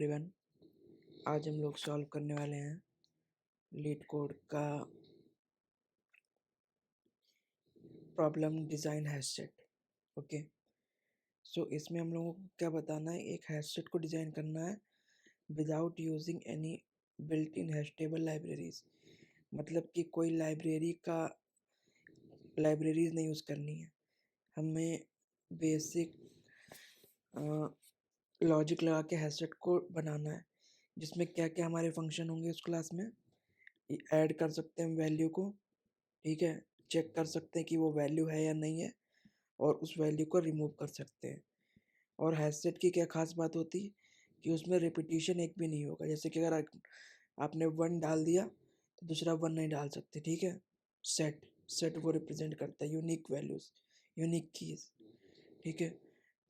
Everyone. आज हम लोग सॉल्व करने वाले हैं लीड कोड का प्रॉब्लम डिज़ाइन हैशसेट। ओके, सो इसमें हम लोगों को क्या बताना है, एक हैशसेट को डिज़ाइन करना है without using any built in hash table libraries. मतलब कि कोई लाइब्रेरीज नहीं यूज़ करनी है हमें। बेसिक लॉजिक लगा के हैशसेट को बनाना है जिसमें क्या क्या हमारे फंक्शन होंगे उस क्लास में। ऐड कर सकते हैं वैल्यू को, ठीक है, चेक कर सकते हैं कि वो वैल्यू है या नहीं है, और उस वैल्यू को रिमूव कर सकते हैं। और हैशसेट की क्या खास बात होती है कि उसमें रिपीटिशन एक भी नहीं होगा। जैसे कि अगर आपने 1 डाल दिया तो दूसरा 1 नहीं डाल सकते, ठीक है। सेट सेट वो रिप्रेजेंट करता है यूनिक वैल्यूज़, यूनिक कीज़, ठीक है।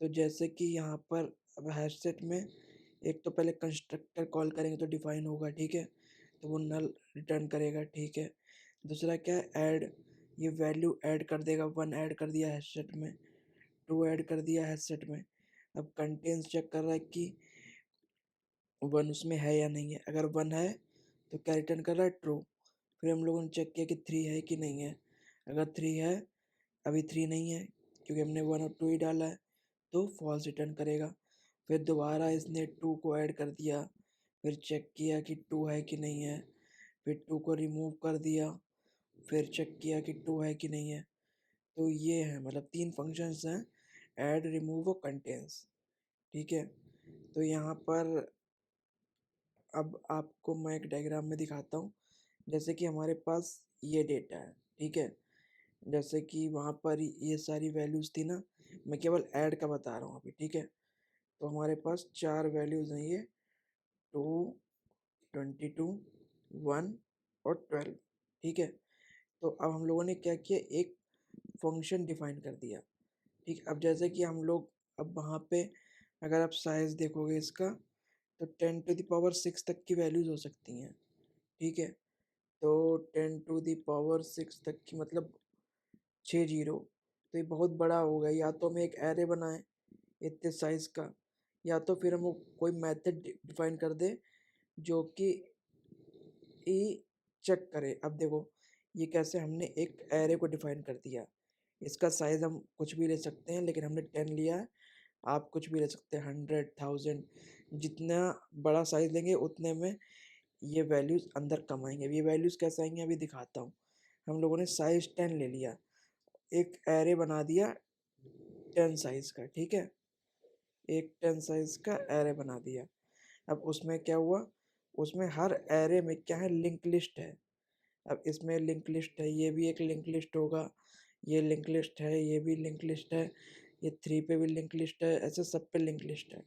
तो जैसे कि यहाँ पर अब हैशसेट में एक तो पहले कंस्ट्रक्टर कॉल करेंगे तो डिफाइन होगा, ठीक है, तो वो नल रिटर्न करेगा, ठीक है। दूसरा क्या है, ऐड, ये वैल्यू ऐड कर देगा। 1 ऐड कर दिया हैशसेट में, 2 ऐड कर दिया हैशसेट में। अब कंटेंट्स चेक कर रहा है कि 1 उसमें है या नहीं है। अगर 1 है तो क्या रिटर्न कर रहा है, ट्रू। फिर हम लोगों ने चेक किया कि 3 है कि नहीं है। अगर 3 है, अभी 3 नहीं है क्योंकि हमने 1 और 2 ही डाला है, तो फॉल्स रिटर्न करेगा। फिर दोबारा इसने 2 को ऐड कर दिया, फिर चेक किया कि 2 है कि नहीं है, फिर 2 को रिमूव कर दिया, फिर चेक किया कि 2 है कि नहीं है। तो ये है, मतलब 3 फंक्शंस हैं, ऐड, रिमूव और कंटेंट्स, ठीक है। तो यहाँ पर अब आपको मैं एक डायग्राम में दिखाता हूँ। जैसे कि हमारे पास ये डेटा है, ठीक है। जैसे कि वहाँ पर ये सारी वैल्यूज़ थी ना, मैं केवल ऐड का बता रहा हूँ अभी, ठीक है। तो हमारे पास 4 वैल्यूज़ हैं, ये 2, 22, 1 और 12, ठीक है। तो अब हम लोगों ने क्या किया, एक फंक्शन डिफाइन कर दिया, ठीक। अब जैसे कि हम लोग अब वहाँ पे अगर आप साइज़ देखोगे इसका, तो 10⁻6 तक की वैल्यूज़ हो सकती हैं, ठीक है। तो 10⁻6 तक की मतलब 6 जीरो, तो ये बहुत बड़ा हो गया। या तो हम एक एरे बनाएं इतने साइज़ का, या तो फिर हम कोई मेथड डिफाइन कर दे जो कि ये चेक करे। अब देखो ये कैसे, हमने एक एरे को डिफाइन कर दिया, इसका साइज़ हम कुछ भी ले सकते हैं, लेकिन हमने 10 लिया है। आप कुछ भी ले सकते हैं, 100, 1000, जितना बड़ा साइज़ लेंगे उतने में ये वैल्यूज़ अंदर कम आएंगे। अब ये वैल्यूज़ कैसे आएंगे अभी दिखाता हूँ। हम लोगों ने साइज़ 10 ले लिया, एक एरे बना दिया 10 साइज़ का, ठीक है, एक 10 साइज़ का एरे बना दिया। अब उसमें क्या हुआ, उसमें हर एरे में क्या है, लिंक लिस्ट है। अब इसमें लिंक लिस्ट है, ये भी एक लिंक लिस्ट होगा, ये लिंक लिस्ट है, ये भी लिंक लिस्ट है, ये 3 पे भी लिंक लिस्ट है, ऐसे सब पे लिंक लिस्ट है।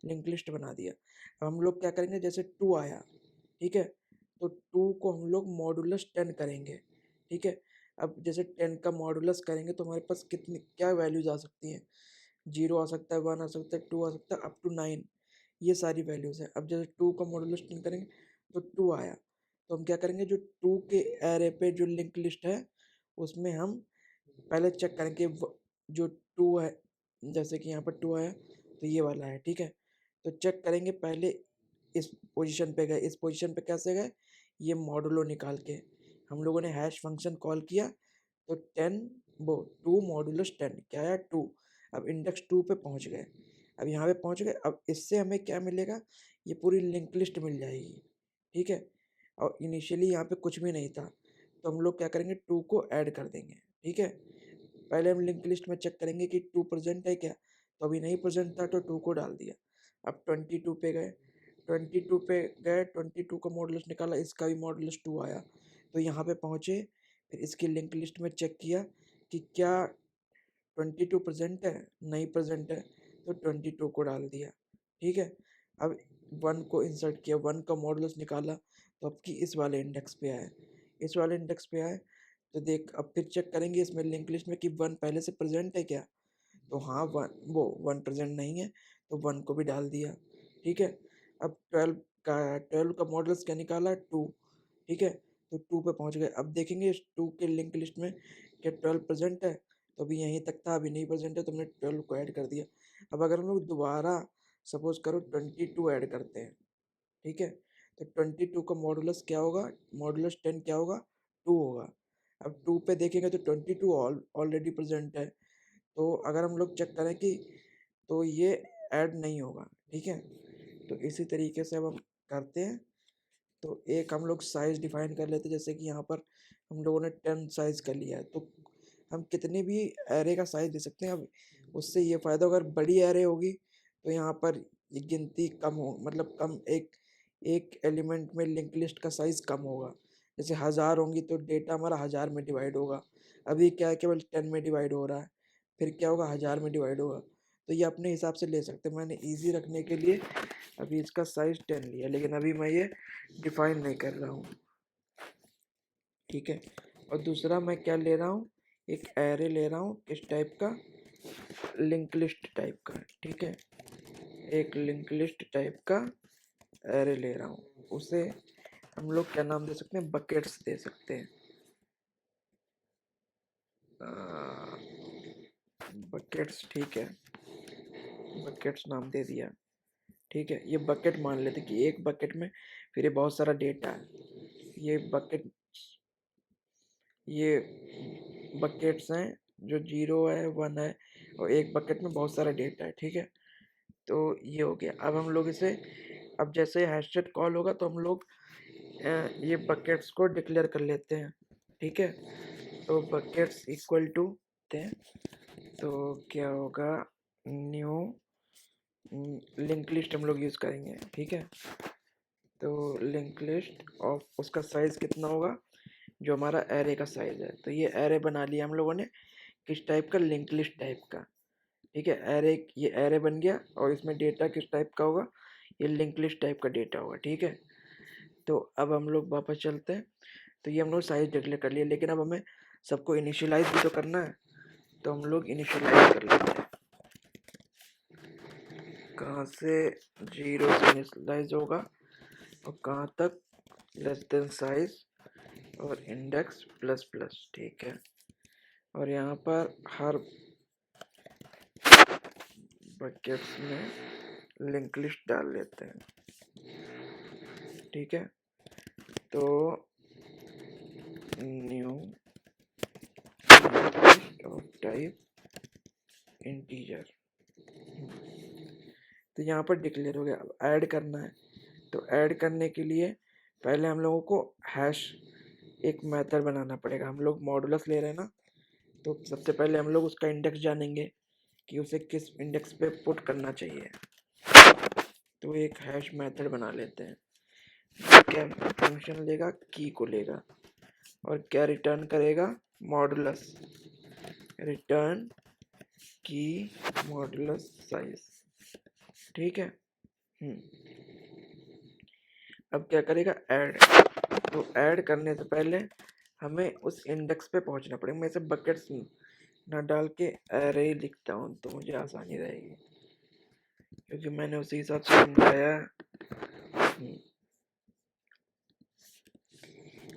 लिंक लिस्ट बना दिया। अब हम लोग क्या करेंगे, जैसे 2 आया, ठीक है, तो 2 को हम लोग मॉडुलस 10 करेंगे, ठीक है। अब जैसे 10 का मॉडुलस करेंगे तो हमारे पास कितनी क्या वैल्यूज आ सकती हैं, 0 आ सकता है, 1 आ सकता है, 2 आ सकता है, अप टू 9, ये सारी वैल्यूज है। अब जैसे 2 का मॉडुलस 10 करेंगे तो 2 आया, तो हम क्या करेंगे, जो 2 के एरे पे जो लिंक लिस्ट है उसमें हम पहले चेक करेंगे जो 2 है, जैसे कि यहाँ पर 2 आया तो ये वाला है, ठीक है। तो चेक करेंगे पहले इस पोजीशन पे गए, इस पोजीशन पे कैसे गए, ये मॉडुलो निकाल के हम लोगों ने हैश फंक्शन कॉल किया, तो 10 वो 2 मॉडुलस 10 क्या आया, 2। अब इंडेक्स 2 पे पहुंच गए, अब यहाँ पे पहुंच गए। अब इससे हमें क्या मिलेगा, ये पूरी लिंक लिस्ट मिल जाएगी, ठीक है। और इनिशियली यहाँ पे कुछ भी नहीं था, तो हम लोग क्या करेंगे, 2 को ऐड कर देंगे, ठीक है। पहले हम लिंक लिस्ट में चेक करेंगे कि 2 प्रेजेंट है क्या, तो अभी नहीं प्रेजेंट था तो 2 को डाल दिया। अब 22 पे गए, 22 पे गए, 22 का मॉडुलस निकाला, इसका भी मॉडुलस 2 आया, तो यहाँ पे पहुँचे। फिर इसकी लिंक लिस्ट में चेक किया कि क्या 22 प्रेजेंट है, नहीं प्रेजेंट है, तो 22 को डाल दिया, ठीक है। अब 1 को इंसर्ट किया, 1 का मॉडुलस निकाला, तो अब की इस वाले इंडेक्स पे आए, इस वाले इंडेक्स पे आए। तो देख, अब फिर चेक करेंगे इसमें लिंक लिस्ट में कि 1 पहले से प्रेजेंट है क्या, तो हाँ 1 प्रेजेंट नहीं है, तो 1 को भी डाल दिया, ठीक है। अब 12 का मॉडल्स क्या निकाला, 2, ठीक है, तो 2 पे पहुंच गए। अब देखेंगे इस 2 के लिंक लिस्ट में क्या 12 प्रेजेंट है, तो अभी यहीं तक था, अभी नहीं प्रेजेंट है, तो हमने 12 को ऐड कर दिया। अब अगर हम लोग दोबारा सपोज करो 22 ऐड करते हैं, ठीक है, तो 22 का मॉडुलस क्या होगा, मॉडुलस 10 क्या होगा, 2 होगा। अब 2 पे देखेंगे तो 22 ऑलरेडी प्रेजेंट है, तो अगर हम लोग चेक करें कि तो ये ऐड नहीं होगा, ठीक है। तो इसी तरीके से अब हम करते हैं। तो एक हम लोग साइज़ डिफाइन कर लेते हैं, जैसे कि यहाँ पर हम लोगों ने 10 साइज़ कर लिया है, तो हम कितने भी एरे का साइज़ दे सकते हैं। अब उससे ये फ़ायदा, अगर बड़ी एरे होगी तो यहाँ पर ये गिनती कम हो, मतलब कम, एक एक एलिमेंट में लिंक लिस्ट का साइज़ कम होगा। जैसे 1000 होंगी तो डेटा हमारा 1000 में डिवाइड होगा। अभी क्या है, केवल 10 में डिवाइड हो रहा है, फिर क्या होगा, 1000 में डिवाइड होगा। तो ये अपने हिसाब से ले सकते हैं। मैंने ईज़ी रखने के लिए अभी इसका साइज़ 10 लिया, लेकिन अभी मैं ये डिफाइन नहीं कर रहा हूँ, ठीक है। और दूसरा मैं क्या ले रहा हूँ, एक एरे ले रहा हूँ, किस टाइप का, लिंक लिस्ट टाइप का, ठीक है। एक लिंक लिस्ट टाइप का एरे ले रहा हूँ, उसे हम लोग क्या नाम दे सकते हैं, बकेट्स दे सकते हैं। बकेट्स, ठीक है, बकेट्स नाम दे दिया, ठीक है। ये बकेट मान लेते कि एक बकेट में फिर ये बहुत सारा डेटा है। ये बकेट्स हैं जो 0 है, 1 है, और एक बकेट में बहुत सारा डेटा है, ठीक है। तो ये हो गया। अब हम लोग इसे, अब जैसे हैशटेग कॉल होगा तो हम लोग ये बकेट्स को डिक्लेयर कर लेते हैं, ठीक है। तो बकेट्स इक्वल टू हैं, तो क्या होगा, न्यू लिंक लिस्ट हम लोग यूज़ करेंगे, ठीक है। तो लिंक लिस्ट ऑफ, उसका साइज़ कितना होगा, जो हमारा एरे का साइज़ है। तो ये एरे बना लिया हम लोगों ने, किस टाइप का, लिंक लिस्ट टाइप का, ठीक है। ये एरे बन गया, और इसमें डेटा किस टाइप का होगा, ये लिंक लिस्ट टाइप का डेटा होगा, ठीक है। तो अब हम लोग वापस चलते हैं। तो ये हम लोग साइज डिक्लेयर कर लिया, लेकिन अब हमें सबको इनिशियलाइज भी तो करना है। तो हम लोग इनिशियलाइज कर लेते हैं, कहाँ से, 0 से इनिशियलाइज होगा और कहाँ तक, लेस देन साइज और इंडेक्स प्लस प्लस, ठीक है। और यहाँ पर हर बकेट्स में लिंक लिस्ट डाल लेते हैं, ठीक है। तो न्यू ऑफ टाइप इंटीजर, तो यहाँ पर डिक्लेयर हो गया। अब ऐड करना है, तो ऐड करने के लिए पहले हम लोगों को हैश एक मेथड बनाना पड़ेगा। हम लोग मॉडुलस ले रहे हैं ना, तो सबसे पहले हम लोग उसका इंडेक्स जानेंगे कि उसे किस इंडेक्स पे पुट करना चाहिए। तो एक हैश मेथड बना लेते हैं, क्या फंक्शन लेगा, की को लेगा, और क्या रिटर्न करेगा, मॉडुलस, रिटर्न की मॉडुलस साइज, ठीक है। अब क्या करेगा, ऐड। तो ऐड करने से पहले हमें उस इंडेक्स पे पहुंचना पड़ेगा। मैं इसे बकेट्स ना डाल के एरे लिखता हूँ तो मुझे आसानी रहेगी, क्योंकि मैंने उसी हिसाब से समझाया।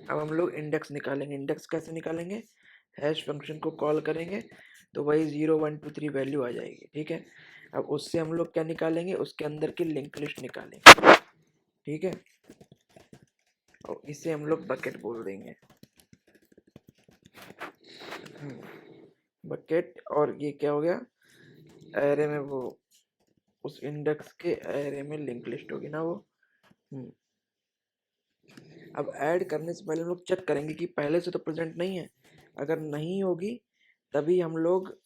अब हम लोग इंडेक्स निकालेंगे। इंडेक्स कैसे निकालेंगे, हैश फंक्शन को कॉल करेंगे तो वही 0 1 2 3 वैल्यू आ जाएगी, ठीक है। अब उससे हम लोग क्या निकालेंगे, उसके अंदर की लिंक लिस्ट निकालेंगे, ठीक है। और इसे हम लोग बकेट बोल देंगे, बकेट। और ये क्या हो गया, एरे में वो, उस इंडेक्स के एरे में लिंक लिस्ट होगी ना वो। अब ऐड करने से पहले हम लोग चेक करेंगे कि पहले से तो प्रेजेंट नहीं है। अगर नहीं होगी तभी हम लोग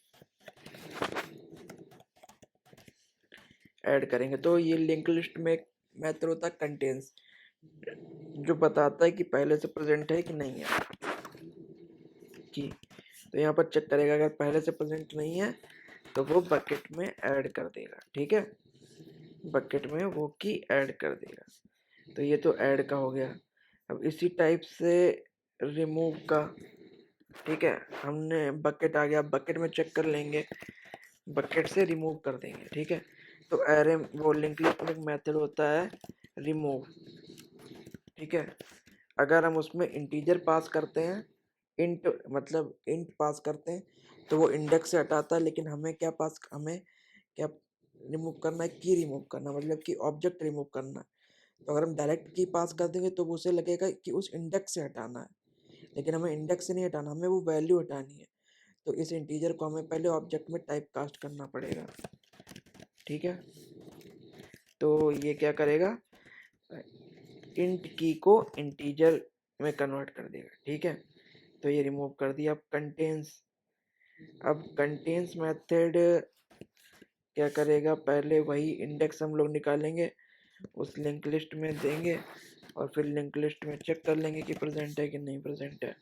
ऐड करेंगे। तो ये लिंक लिस्ट में एक मेथड होता है कंटेंस, जो बताता है कि पहले से प्रेजेंट है कि नहीं है की। तो यहाँ पर चेक करेगा, अगर पहले से प्रेजेंट नहीं है तो वो बकेट में ऐड कर देगा, ठीक है। बकेट में वो की ऐड कर देगा। तो ये तो ऐड का हो गया। अब इसी टाइप से रिमूव का, ठीक है, हमने बकेट आ गया, बकेट में चेक कर लेंगे, बकेट से रिमूव कर देंगे, ठीक है। तो एरे, वो लिंक लिस्ट में एक मेथड होता है रिमूव, ठीक है। अगर हम उसमें इंटीजर पास करते हैं, इंट मतलब इंट पास करते हैं, तो वो इंडेक्स से हटाता है, लेकिन हमें क्या रिमूव करना है, की रिमूव करना मतलब कि ऑब्जेक्ट रिमूव करना है। तो अगर हम डायरेक्ट की पास कर देंगे तो उसे लगेगा कि उस इंडेक्स से हटाना है, लेकिन हमें इंडेक्स से नहीं हटाना, हमें वो वैल्यू हटानी है। तो इस इंटीजर को हमें पहले ऑब्जेक्ट में टाइप कास्ट करना पड़ेगा, ठीक है। तो ये क्या करेगा, इंट की को इंटीजर में कन्वर्ट कर देगा, ठीक है। तो ये रिमूव कर दिया। अब कंटेंस मेथड क्या करेगा, पहले वही इंडेक्स हम लोग निकालेंगे, उस लिंक लिस्ट में देंगे और फिर लिंक लिस्ट में चेक कर लेंगे कि प्रेजेंट है कि नहीं प्रेजेंट है।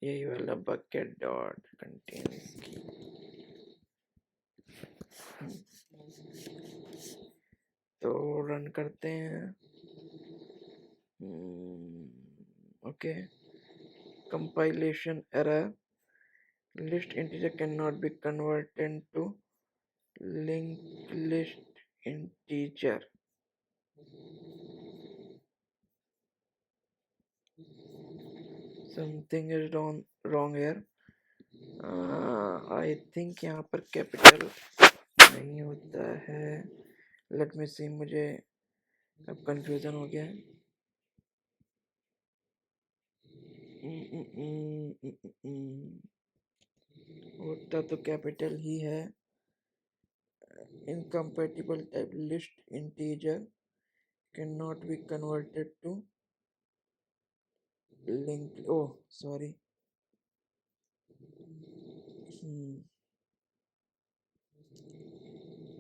यही वाला बकेट डॉट कंटेंस की। तो रन करते हैं। Okay, compilation error, list integer cannot be converted to linked list integer. Something is wrong here. I think यहाँ पर कैपिटल नहीं होता है। लेट मी सी, मुझे अब कंफ्यूजन हो गया है। होता तो कैपिटल ही है। Incompatible type list integer cannot be converted to link, oh sorry।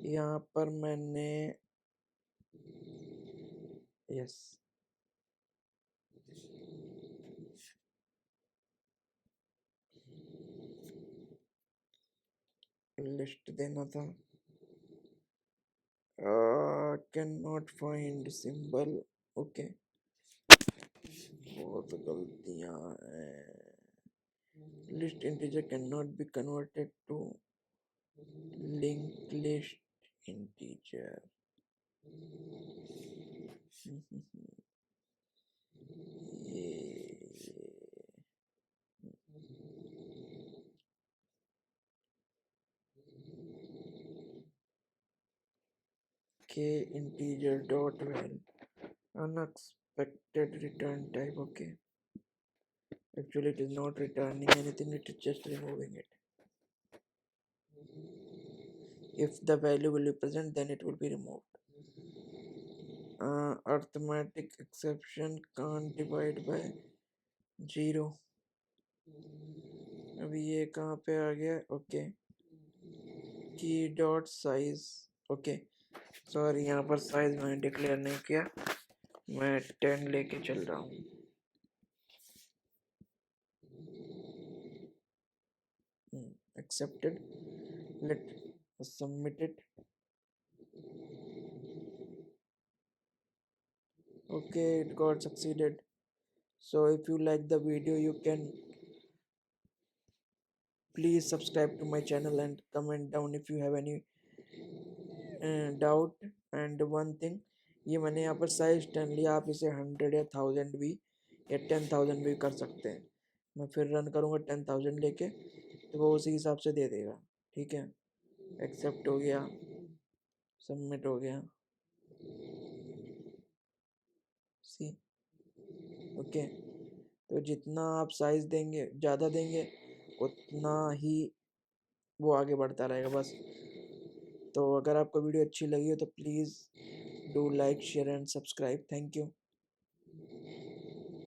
यहाँ पर मैंने यस लिस्ट देना था। Can not find symbol, okay, बहुत गलतियां हैं। List integer can not be converted to link list integer. के integer dot val unexpected return type, okay, actually it is not returning anything, it is just removing it. If the value will be present then it will be removed. Arithmetic exception can't divide by 0। अभी ये कहाँ पे आ गया, okay, की dot size, okay sorry यहाँ पर size मैंने declare नहीं किया, मैं 10 लेके चल रहा हूँ। accepted, let submit it। okay, it got succeeded। so if you like the video you can please subscribe to my channel and comment down if you have any doubt. And one thing, ये मैंने यहाँ पर size 10 लिया, आप इसे 100 या 1000 भी या 10,000 भी कर सकते हैं। मैं फिर रन करूँगा 10,000 लेके, तो वो उसी हिसाब से दे देगा, ठीक है। एक्सेप्ट हो गया, सबमिट हो गया, सी, ओके। तो जितना आप साइज देंगे, ज़्यादा देंगे, उतना ही वो आगे बढ़ता रहेगा बस। तो अगर आपको वीडियो अच्छी लगी हो तो please do like share and subscribe. Thank you.